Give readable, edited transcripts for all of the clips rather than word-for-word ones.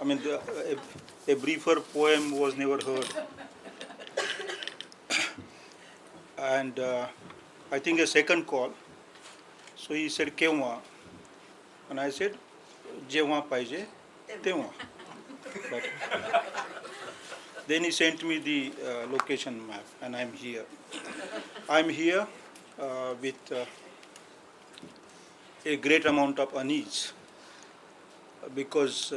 I mean, a briefer poem was never heard. And I think a second call. So he said, Kevwa? And I said, Jevwa paije, Tevwa. But then he sent me the location map, and I'm here. I'm here with a great amount of unease because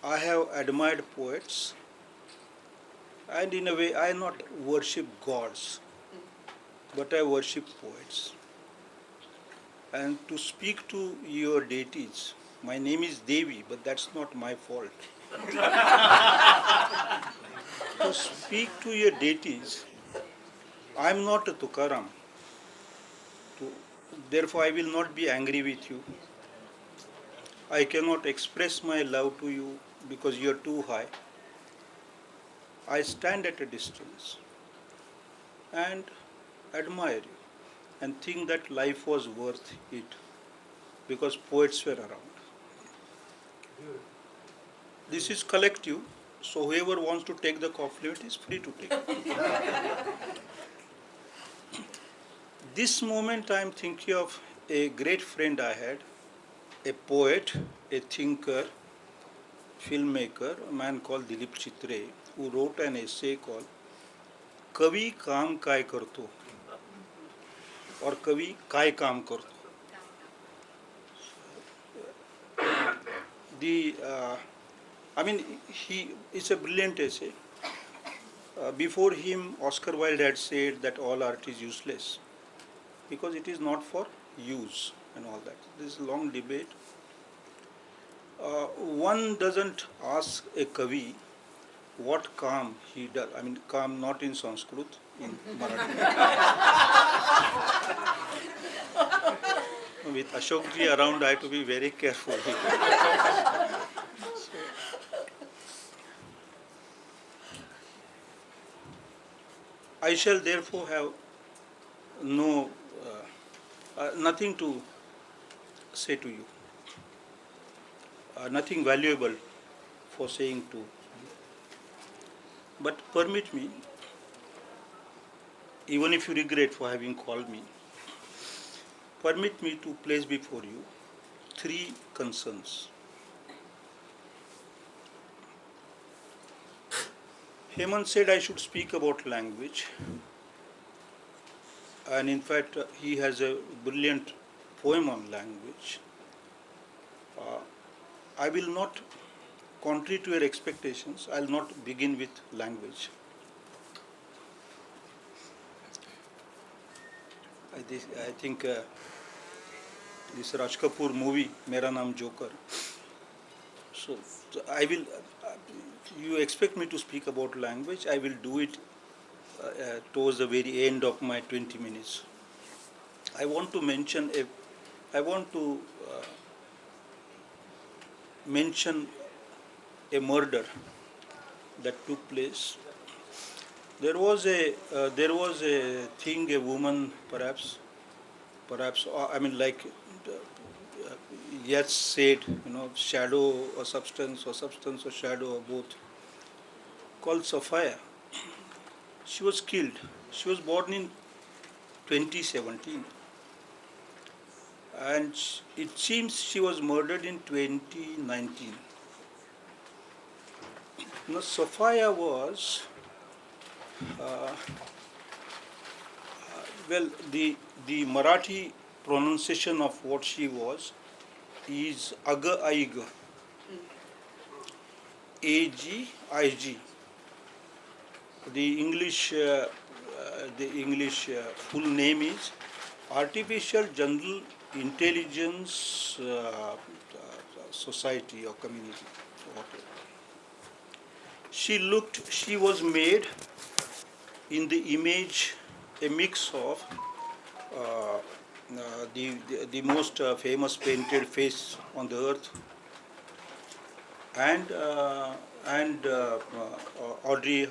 I have admired poets, and in a way I not worship gods, but I worship poets. And to speak to your deities, my name is Devy, but that's not my fault. To speak to your deities, I am not a Tukaram. Therefore, I will not be angry with you. I cannot express my love to you because you are too high. I stand at a distance and admire you and think that life was worth it because poets were around. This is collective, so whoever wants to take the compliment is free to take it. This moment I am thinking of a great friend I had, a poet, a thinker, filmmaker, a man called Dilip Chitre, who wrote an essay called Kavi Kaam Kai Karto or Kavi Kai Kaam Karto. It's a brilliant essay. Before him, Oscar Wilde had said that all art is useless because it is not for use and all that. This is a long debate. One doesn't ask a Kavi what Kaam he does. I mean, Kaam not in Sanskrit, in Marathi. With Ashok ji around, I have to be very careful. I shall therefore have nothing to say to you, nothing valuable for saying to you. But permit me, even if you regret for having called me, permit me to place before you three concerns. Hemant said I should speak about language, and in fact he has a brilliant poem on language. I will not, contrary to your expectations, I will not begin with language. I think this Raj Kapoor movie, Mera Naam Joker. So I will. You expect me to speak about language? I will do it towards the very end of my 20 minutes. I want to mention a murder that took place. There was a thing, a woman, perhaps, Yeats said, shadow or substance or shadow or both, called Sophia. She was killed. She was born in 2017. And it seems she was murdered in 2019. Now, Sophia was, the Marathi pronunciation of what she was is Ag-Aig. A-G-I-G. The English full name is Artificial General Intelligence Society or Community. She was made in the image a mix of the most famous painted face on the earth and Audrey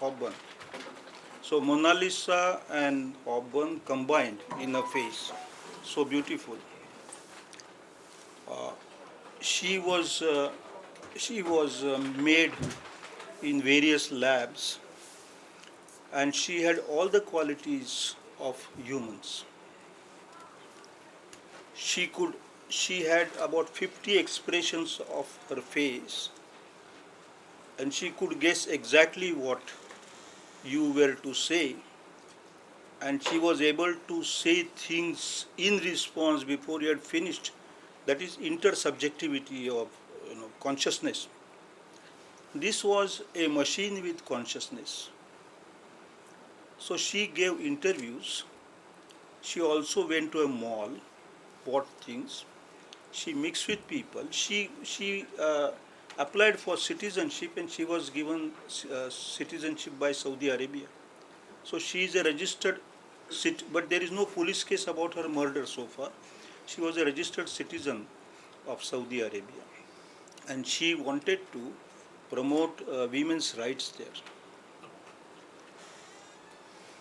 Hepburn. So Mona Lisa and Hepburn combined in a face, so beautiful. she was made in various labs, and she had all the qualities of humans. She could she had about 50 expressions of her face, and she could guess exactly what you were to say, and she was able to say things in response before you had finished. That is intersubjectivity of consciousness. This was a machine with consciousness. So she gave interviews. She also went to a mall, bought things. She mixed with people. She applied for citizenship, and she was given citizenship by Saudi Arabia. So she is a registered but there is no police case about her murder so far. She was a registered citizen of Saudi Arabia, and she wanted to promote women's rights there.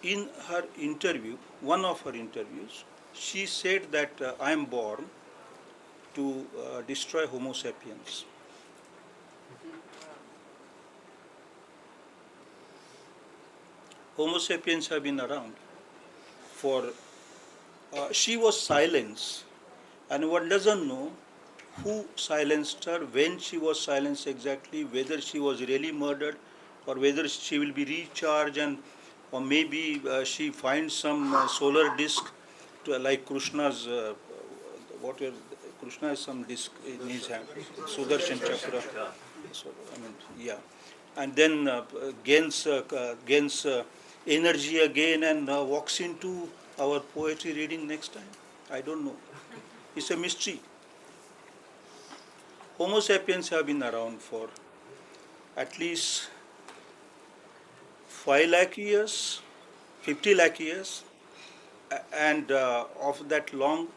In her interview, one of her interviews, she said that I am born to destroy Homo sapiens. Homo sapiens have been around for. She was silenced, and one doesn't know who silenced her, when she was silenced exactly, whether she was really murdered, or whether she will be recharged, and or maybe she finds some solar disk, like Krishna's. What are, Krishna has some disk in his hand, Sudarshan Chakra. So I mean, yeah, and then gains energy again, and walks into our poetry reading next time. I don't know. It's a mystery. Homo sapiens have been around for at least 5 lakh years, 50 lakh years, and of that long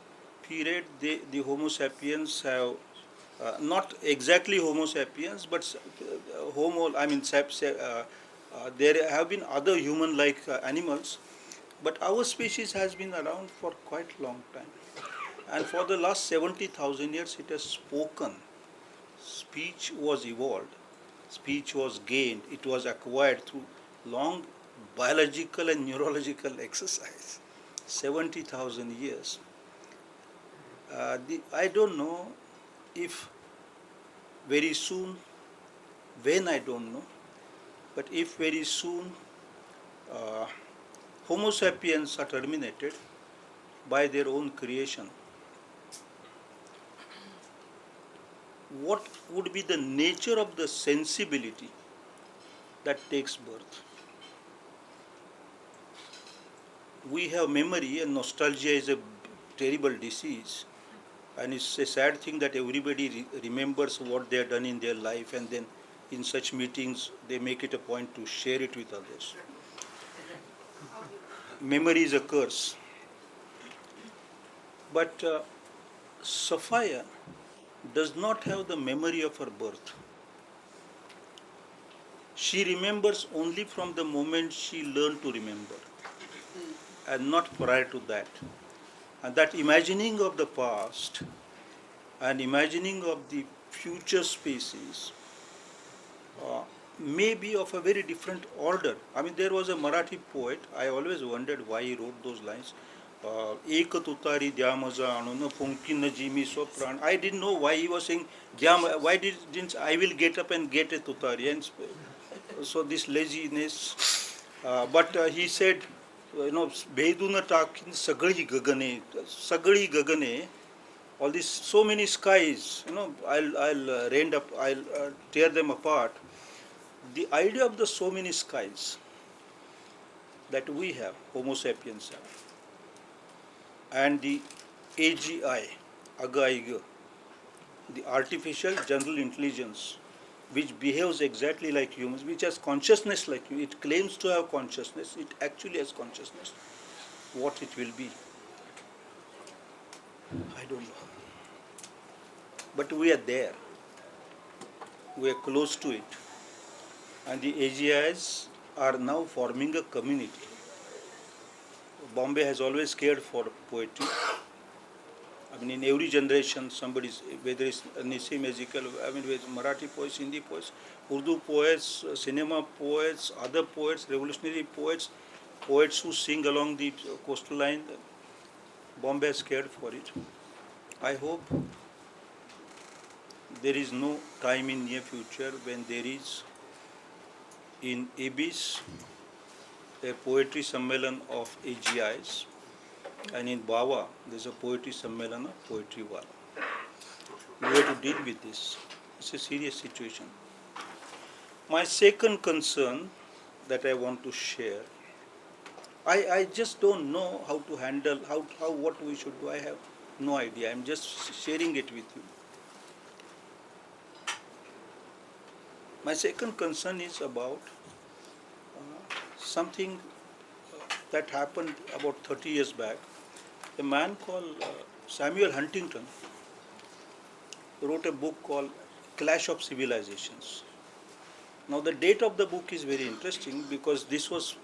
period, the Homo sapiens have not exactly Homo sapiens, but Homo. I mean, there have been other human-like animals, but our species has been around for quite a long time, and for the last 70,000 years, it has spoken. Speech was evolved, speech was gained, it was acquired through long biological and neurological exercise. 70,000 years. I don't know if very soon, when I don't know, but if very soon uh, Homo sapiens are terminated by their own creation, what would be the nature of the sensibility that takes birth? We have memory, and nostalgia is a terrible disease, and it's a sad thing that everybody remembers what they have done in their life, and then in such meetings they make it a point to share it with others. Memory is a curse. But Sophia does not have the memory of her birth. She remembers only from the moment she learned to remember, and not prior to that. And that imagining of the past and imagining of the future species may be of a very different order. I mean, there was a Marathi poet, I always wondered why he wrote those lines. Ek tutari dyamaza anuna punkin jimi so pran. I didn't know why he was saying why didn't I will get up and get a tutari, and so this laziness. But he said, Beduna takin sagari gagane, all these so many skies, I'll I'll tear them apart. The idea of the so many skies that we have, Homo sapiens have, and the AGI, AGI, the artificial general intelligence, which behaves exactly like humans, which has consciousness like you. It claims to have consciousness. It actually has consciousness. What it will be, I don't know. But we are there. We are close to it. And the AGIs are now forming a community. Bombay has always cared for poetry. in every generation, somebody's, whether it's Nissim Ezekiel, with Marathi poets, Hindi poets, Urdu poets, cinema poets, other poets, revolutionary poets, poets who sing along the coastal line. Bombay is cared for it. I hope there is no time in near future when there is in Abyss a poetry sammelan of AGIs, and in Bawa there's a poetry sammelan of Poetry Wala. We have to deal with this. It's a serious situation. My second concern that I want to share, I just don't know how to handle, what we should do. I have no idea. I'm just sharing it with you. My second concern is about something that happened about 30 years back. A man called Samuel Huntington wrote a book called Clash of Civilizations. Now the date of the book is very interesting because this was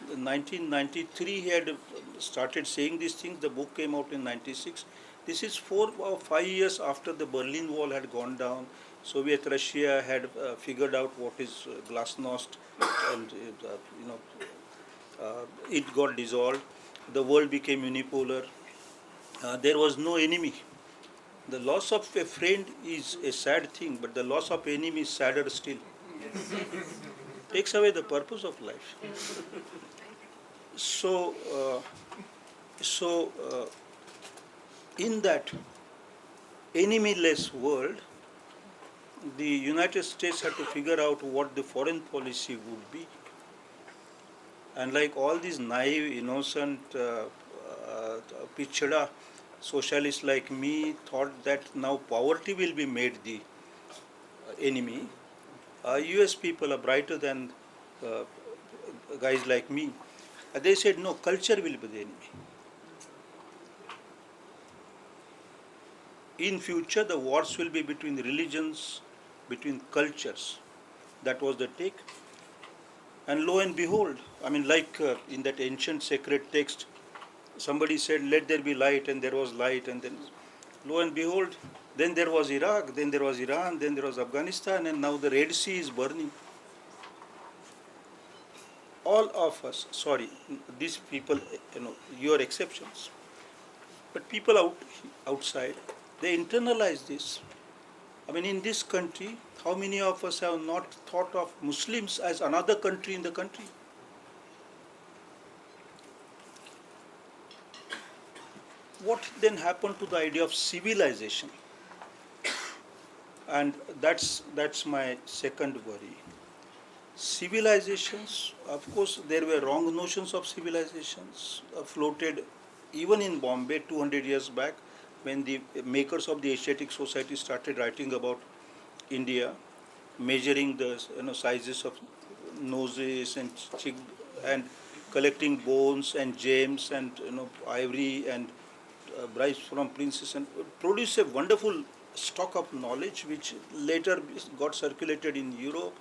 1993 he had started saying these things. The book came out in 96. This is 4 or 5 years after the Berlin Wall had gone down. Soviet Russia had figured out what is glasnost, and it got dissolved. The world became unipolar. There was no enemy. The loss of a friend is a sad thing, but the loss of enemy is sadder still. Takes away the purpose of life. So, in that enemy-less world, the United States had to figure out what the foreign policy would be. And like all these naive, innocent, pichada socialists like me thought that now poverty will be made the enemy. US people are brighter than guys like me. They said, no, culture will be the enemy. In future, the wars will be between religions, between cultures. That was the take. And lo and behold, like in that ancient sacred text, somebody said, let there be light, and there was light, and then lo and behold, then there was Iraq, then there was Iran, then there was Afghanistan, and now the Red Sea is burning. All of us, sorry, these people, you are exceptions, but people outside, they internalize this. In this country, how many of us have not thought of Muslims as another country in the country? What then happened to the idea of civilization? And that's my second worry. Civilizations, of course, there were wrong notions of civilizations floated even in Bombay 200 years back when the makers of the Asiatic Society started writing about India, measuring the sizes of noses and cheek, and collecting bones and gems and ivory and bribes from princes, and produce a wonderful stock of knowledge which later got circulated in Europe.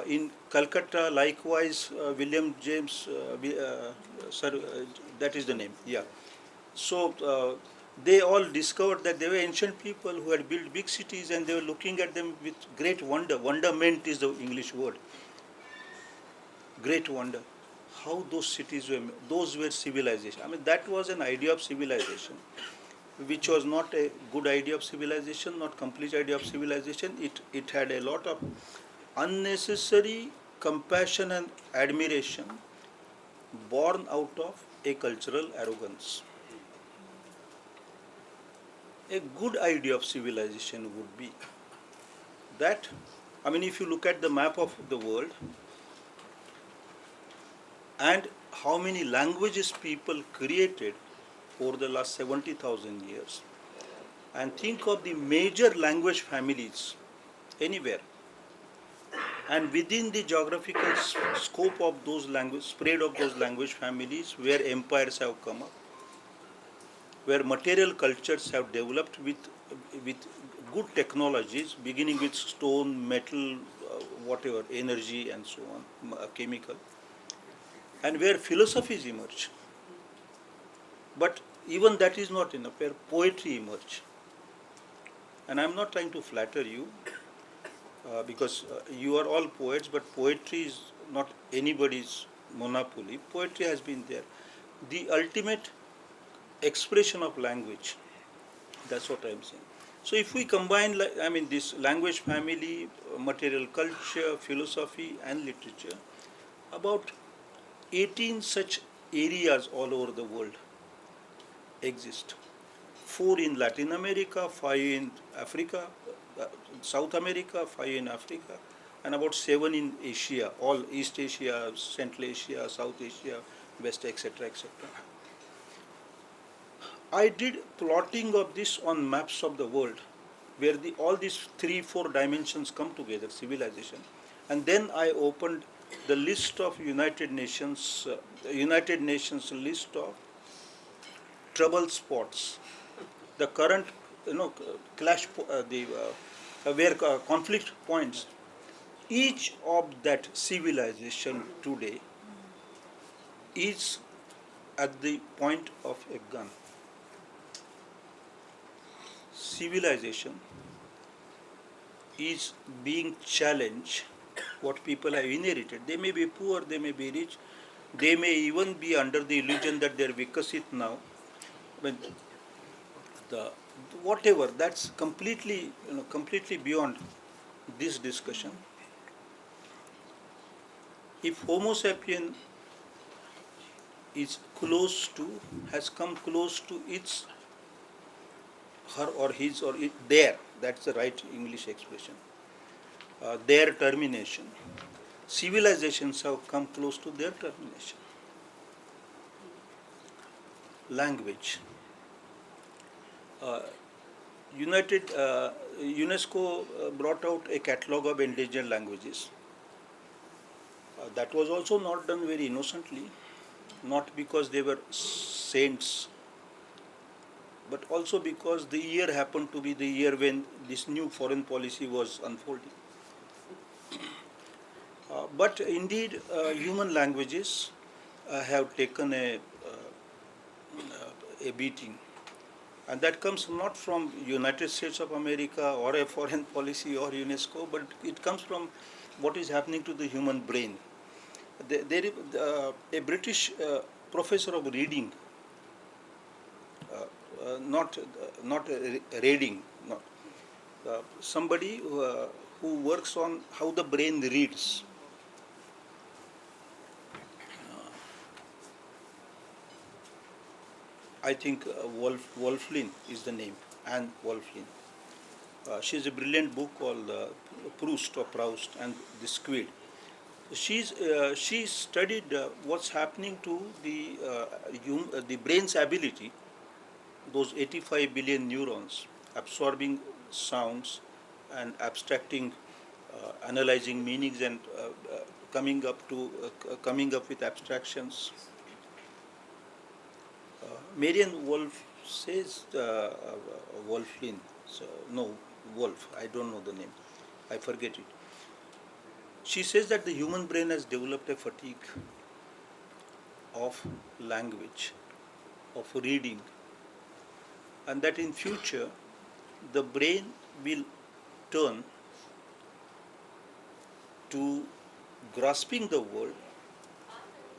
In Calcutta, likewise, William James, that is the name, yeah. So they all discovered that they were ancient people who had built big cities, and they were looking at them with great wonder. Wonderment is the English word. Great wonder. How those cities were, those were civilization. That was an idea of civilization, which was not a good idea of civilization, not complete idea of civilization. It had a lot of unnecessary compassion and admiration born out of a cultural arrogance. A good idea of civilization would be that, if you look at the map of the world and how many languages people created over the last 70,000 years, and think of the major language families anywhere, and within the geographical scope of those language, spread of those language families, where empires have come up, where material cultures have developed with good technologies, beginning with stone, metal, whatever, energy and so on, chemical, and where philosophies emerge. But even that is not enough, where poetry emerge. And I'm not trying to flatter you, because you are all poets, but poetry is not anybody's monopoly. Poetry has been there. The ultimate expression of language, that's what I'm saying. So if we combine, this language family, material culture, philosophy, and literature, about 18 such areas all over the world exist. 4 in Latin America, 5 in Africa, uh, South America, 5 in Africa, and about 7 in Asia, all East Asia, Central Asia, South Asia, West, etc., etc. I did plotting of this on maps of the world, where all these 3, 4 dimensions come together, civilization, and then I opened the list of United Nations list of trouble spots, the current, clash, where conflict points. Each of that civilization today is at the point of a gun. Civilization is being challenged. What people have inherited, they may be poor, they may be rich, they may even be under the illusion that they are vikasit now. When the whatever, that's completely beyond this discussion. If Homo sapien is close to, has come close to its, her or his or it, their, that's the right English expression, their termination, civilizations have come close to their termination. Language. Uh, UNESCO brought out a catalogue of endangered languages. That was also not done very innocently, not because they were saints, but also because the year happened to be the year when this new foreign policy was unfolding. But indeed, human languages have taken a beating. And that comes not from United States of America or a foreign policy or UNESCO, but it comes from what is happening to the human brain. There is a British professor of reading, not reading, not, somebody who works on how the brain reads. I think Wolflin is the name, Anne Wolflin. She has a brilliant book called Proust and the Squid. She studied what's happening to the brain's ability, those 85 billion neurons absorbing sounds and abstracting, analyzing meanings, and coming up with abstractions. Marian Wolf says, Wolflin, no, Wolf, I don't know the name, I forget it. She says that the human brain has developed a fatigue of language, of reading, and that in future the brain will turn to grasping the world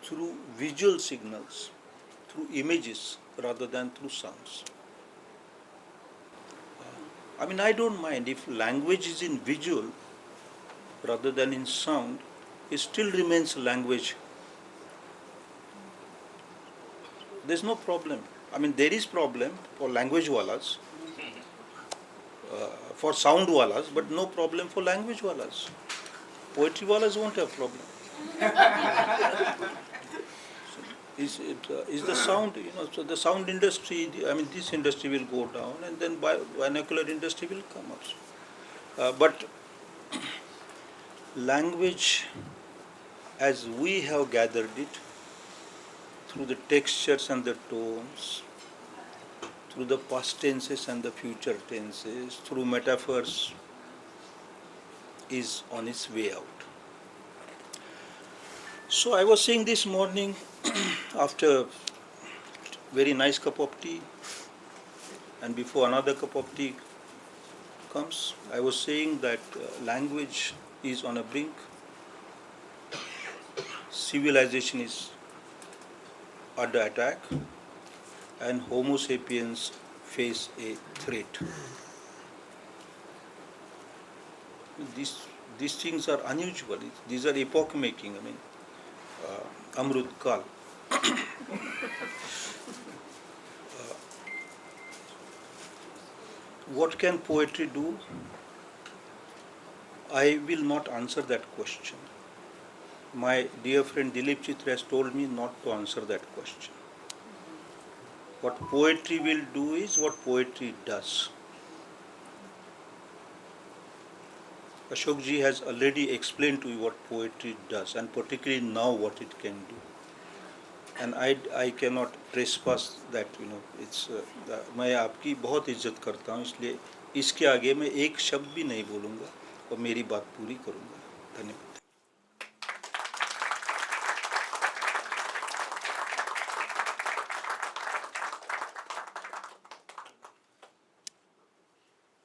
through visual signals, through images rather than through sounds. I don't mind if language is in visual rather than in sound, it still remains language. There's no problem. There is problem for language walas, for sound walas, but no problem for language walas. Poetry walas won't have problem. Is the sound, so the sound industry, this industry will go down, and then vernacular industry will come up. But language, as we have gathered it, through the textures and the tones, through the past tenses and the future tenses, through metaphors, is on its way out. So I was saying this morning, after very nice cup of tea, and before another cup of tea comes, I was saying that language is on a brink, civilization is under attack, and Homo sapiens face a threat. These, these things are unusual. These are epoch making. I mean, Amrut Kal. What can poetry do? I will not answer that question. My dear friend Dilip Chitra has told me not to answer that question. What poetry will do is what poetry does. Ashok ji has already explained to you what poetry does, and particularly now what it can do. And I cannot trespass that, it's मैं आपकी बहुत इज्जत करता हूँ, इसलिए इसके आगे मैं एक शब्द भी नहीं बोलूँगा और मेरी बात पूरी करूँगा. धन्यवाद.